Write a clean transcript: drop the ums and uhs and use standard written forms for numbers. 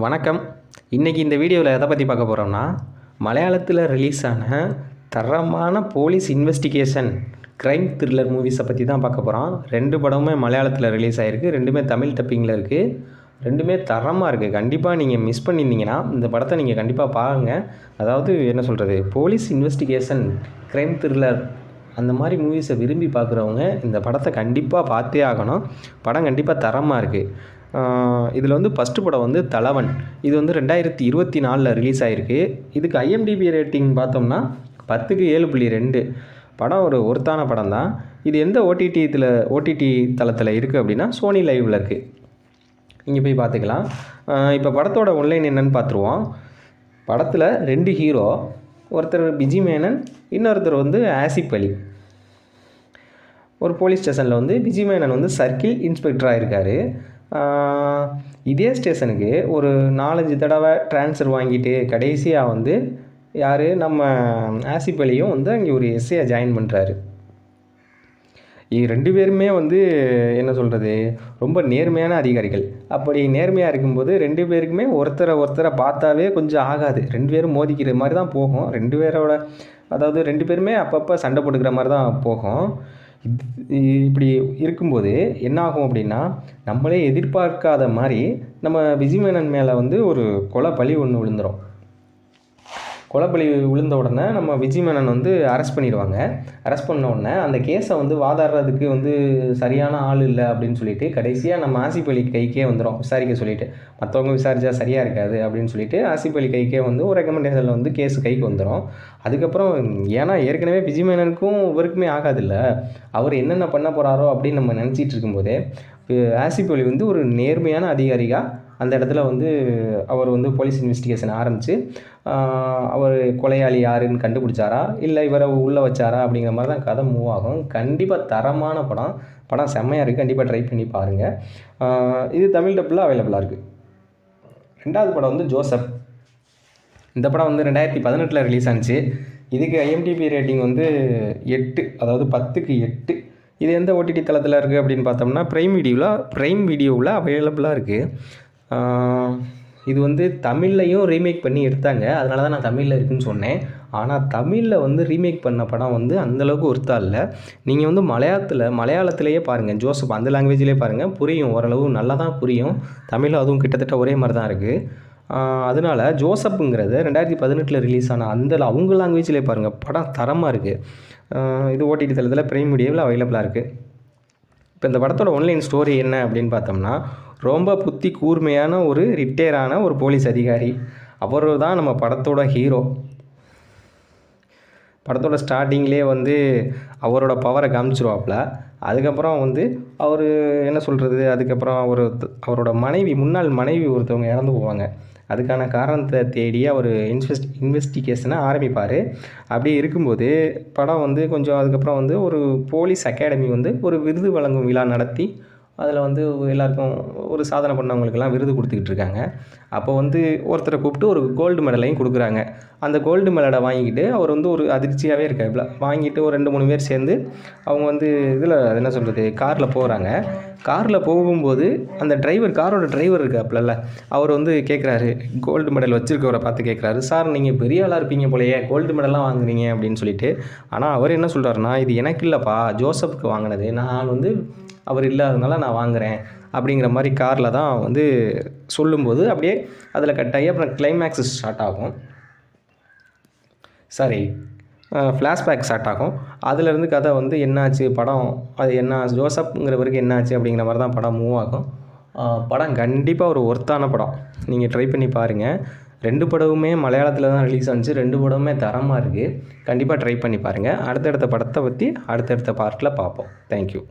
வணக்கம். இன்றைக்கி இந்த வீடியோவில் எதை பற்றி பார்க்க போகிறோம்னா, மலையாளத்தில் ரிலீஸ் ஆன தரமான போலீஸ் இன்வெஸ்டிகேஷன் க்ரைம் த்ரில்லர் மூவிஸை பற்றி தான் பார்க்க போகிறோம். 2 படமுமே மலையாளத்தில் ரிலீஸ் ஆகிருக்கு. 2மே தமிழ் டப்பிங்கில் இருக்குது. 2மே தரமாக இருக்குது. கண்டிப்பாக நீங்கள் மிஸ் பண்ணியிருந்தீங்கன்னா இந்த படத்தை நீங்கள் கண்டிப்பாக பாருங்கள். அதாவது என்ன சொல்கிறது, போலீஸ் இன்வெஸ்டிகேஷன் க்ரைம் த்ரில்லர் அந்த மாதிரி மூவிஸை விரும்பி பார்க்குறவங்க இந்த படத்தை கண்டிப்பாக பார்த்தே ஆகணும். படம் கண்டிப்பாக தரமாக இருக்குது. இதில் வந்து ஃபஸ்ட்டு படம் வந்து தலவன். இது வந்து 2024 ரிலீஸ் ஆகிருக்கு. இதுக்கு ஐஎம்டிபி ரேட்டிங் பார்த்தோம்னா 10க்கு 7.2. படம் ஒரு ஒர்த்தான படம் தான். இது எந்த ஓடிடி தளத்தில் இருக்குது அப்படின்னா சோனி லைவில் இருக்குது. இங்கே போய் பார்த்துக்கலாம். இப்போ படத்தோட ஒன்லைன் என்னன்னு பார்த்துருவோம். படத்தில் 2 ஹீரோ, ஒருத்தர் பிஜி மேனன், இன்னொருத்தர் வந்து ஆசிப் அலி. ஒரு போலீஸ் ஸ்டேஷனில் வந்து பிஜி மேனன் வந்து சர்க்கிள் இன்ஸ்பெக்டராக இருக்கார். இதே ஸ்டேஷனுக்கு ஒரு 4-5 தடவை ட்ரான்ஸ்ஃபர் வாங்கிட்டு கடைசியாக வந்து யார் நம்ம ஆசிப் அலியும் வந்து அங்கே ஒரு எஸ்ஐயை ஜாயின் பண்ணுறாரு. 2 பேருமே வந்து என்ன சொல்கிறது, ரொம்ப நேர்மையான அதிகாரிகள். அப்படி நேர்மையாக இருக்கும்போது 2 பேருக்குமே ஒருத்தரை பார்த்தாவே கொஞ்சம் ஆகாது. 2 பேரும் மோதிக்கிற மாதிரி தான் போகும். 2 பேரோட அதாவது 2 பேருமே அப்பப்போ சண்டை போட்டுக்கிற மாதிரி தான் போகும். இப்படி இருக்கும்போது என்ன ஆகும் அப்படின்னா, நம்மளே எதிர்பார்க்காத மாதிரி நம்ம விஜிமேனன் மேலே வந்து ஒரு கொலை பழி ஒன்று விழுந்துடும். கொலைப்பழி விழுந்த உடனே நம்ம விஜிமேனன் வந்து அரெஸ்ட் பண்ணிடுவாங்க. அரெஸ்ட் பண்ண உடனே அந்த கேஸை வந்து வாதாடுறதுக்கு வந்து சரியான ஆள் இல்லை அப்படின்னு சொல்லிட்டு கடைசியாக நம்ம ஆசிப் அலி கைக்கே வந்துடும் விசாரிக்க சொல்லிவிட்டு. மற்றவங்க விசாரித்தா சரியாக இருக்காது அப்படின்னு சொல்லிட்டு ஆசிப் அலி கைக்கே வந்து ஒரு ரெக்கமெண்டேஷனில் வந்து கேஸு கைக்கு வந்துடும். அதுக்கப்புறம் ஏன்னா ஏற்கனவே விஜிமேனனுக்கும் இவருக்குமே ஆகாதில்ல, அவர் என்னென்ன பண்ண போகிறாரோ அப்படின்னு நம்ம நினச்சிட்டு இருக்கும்போதே ஆசிப் அலி வந்து ஒரு நேர்மையான அதிகாரியாக அந்த இடத்துல வந்து அவர் வந்து போலீஸ் இன்வெஸ்டிகேஷன் ஆரம்பித்து அவர் கொலையாளி யாருன்னு கண்டுபிடிச்சாரா இல்லை இவரை உள்ளே வச்சாரா அப்படிங்கிற மாதிரி தான் கதை மூவ் ஆகும். கண்டிப்பாக தரமான படம் செம்மையாக இருக்குது. கண்டிப்பாக ட்ரை பண்ணி பாருங்கள். இது தமிழ் டப்பில் அவைலபிளாக இருக்குது. 2வது படம் வந்து ஜோசப். இந்த படம் வந்து 2018 ரிலீஸ் ஆனிச்சு. இதுக்கு ஐஎம்டிபி ரேட்டிங் வந்து 8, அதாவது 10க்கு 8. இது எந்த ஓடிடி தளத்தில் இருக்குது அப்படின்னு பார்த்தோம்னா ப்ரைம் வீடியோவில் அவைலபிளாக இருக்குது. இது வந்து தமிழ்லையும் ரீமேக் பண்ணி எடுத்தாங்க. அதனால தான் நான் தமிழில் இருக்குதுன்னு சொன்னேன். ஆனால் தமிழில் வந்து ரீமேக் பண்ண படம் வந்து அந்தளவுக்கு ஒர்த்தா இல்லை. நீங்கள் வந்து மலையாளத்திலேயே பாருங்கள். ஜோசப் அந்த லாங்குவேஜ்லேயே பாருங்கள், புரியும், ஓரளவு நல்லா தான் புரியும். தமிழில் அதுவும் கிட்டத்தட்ட ஒரே மாதிரி தான் இருக்குது. அதனால் ஜோசப்புங்கிறது 2018 ரிலீஸ் ஆன அவங்க லாங்குவேஜ்லேயே பாருங்கள். படம் தரமாக இருக்குது. இது ஓடிடி தளத்தில் ப்ரைம் வீடியோவில் அவைலபிளாக இருக்குது. இப்போ இந்த படத்தோட ஒன்லைன் ஸ்டோரி என்ன அப்படின்னு பார்த்தோம்னா, ரொம்ப புத்தி கூர்மையான ஒரு ரிட்டையரான ஒரு போலீஸ் அதிகாரி. அவர் தான் நம்ம படத்தோட ஹீரோ. படத்தோட ஸ்டார்டிங்லேயே வந்து அவரோட பவரை காமிச்சிருவாப்புல. அதுக்கப்புறம் வந்து அவர் என்ன சொல்கிறது, அதுக்கப்புறம் அவரோட முன்னாள் மனைவி ஒருத்தவங்க இறந்து போவாங்க. அதுக்கான காரணத்தை தேடி அவர் இன்வெஸ்டிகேஷனை ஆரம்பிப்பார். அப்படி இருக்கும்போது படம் வந்து கொஞ்சம் அதுக்கப்புறம் வந்து ஒரு போலீஸ் அகாடமி வந்து ஒரு விருது வழங்கும் விழா நடத்தி அதில் வந்து எல்லாருக்கும் ஒரு சாதனை பண்ணவங்களுக்கெல்லாம் விருது கொடுத்துக்கிட்டு இருக்காங்க. அப்போ வந்து ஒருத்தரை கூப்பிட்டு ஒரு கோல்டு மெடலையும் கொடுக்குறாங்க. அந்த கோல்டு மெடலை வாங்கிக்கிட்டு அவர் வந்து ஒரு அதிர்ச்சியாகவே இருக்காப்புல. வாங்கிட்டு ஒரு 2-3 பேர் சேர்ந்து அவங்க வந்து இதில் என்ன சொல்கிறது, காரில் போகிறாங்க. காரில் போகும்போது அந்த காரோட டிரைவர் இருக்காப்புல, அவர் வந்து கேட்குறாரு, கோல்டு மெடல் வச்சுருக்கவரை பார்த்து கேட்குறாரு, சார் நீங்கள் பெரிய ஆளாக இருப்பீங்க போலையே, கோல்டு மெடல்லாம் வாங்குறீங்க அப்படின்னு சொல்லிட்டு. ஆனால் அவர் என்ன சொல்கிறாருன்னா, இது எனக்கு இல்லைப்பா, ஜோசப்புக்கு வாங்கினது, நான் வந்து அவர் இல்லாததுனால நான் வாங்குகிறேன் அப்படிங்கிற மாதிரி காரில் தான் வந்து சொல்லும்போது அப்படியே அதில் கட்டாயி அப்புறம் கிளைமேக்ஸ் ஸ்டார்ட் ஆகும். ஃப்ளாஷ்பேக் ஸ்டார்ட் ஆகும். அதிலேருந்து கதை வந்து என்னாச்சு, படம் அது என்ன ஜோசப்ங்கிறவருக்கு என்னாச்சு அப்படிங்கிற மாதிரி தான் படம் மூவ் ஆகும். படம் கண்டிப்பாக ஒரு ஒர்த்தான படம். நீங்கள் ட்ரை பண்ணி பாருங்கள். 2 படமுமே மலையாளத்தில் தான் ரிலீஸ் ஆனிச்சு. 2 படமுமே தரமாக இருக்குது. கண்டிப்பாக ட்ரை பண்ணி பாருங்கள். அடுத்தடுத்த படத்தை பற்றி அடுத்தடுத்த பார்ட்டில் பார்ப்போம். தேங்க்யூ.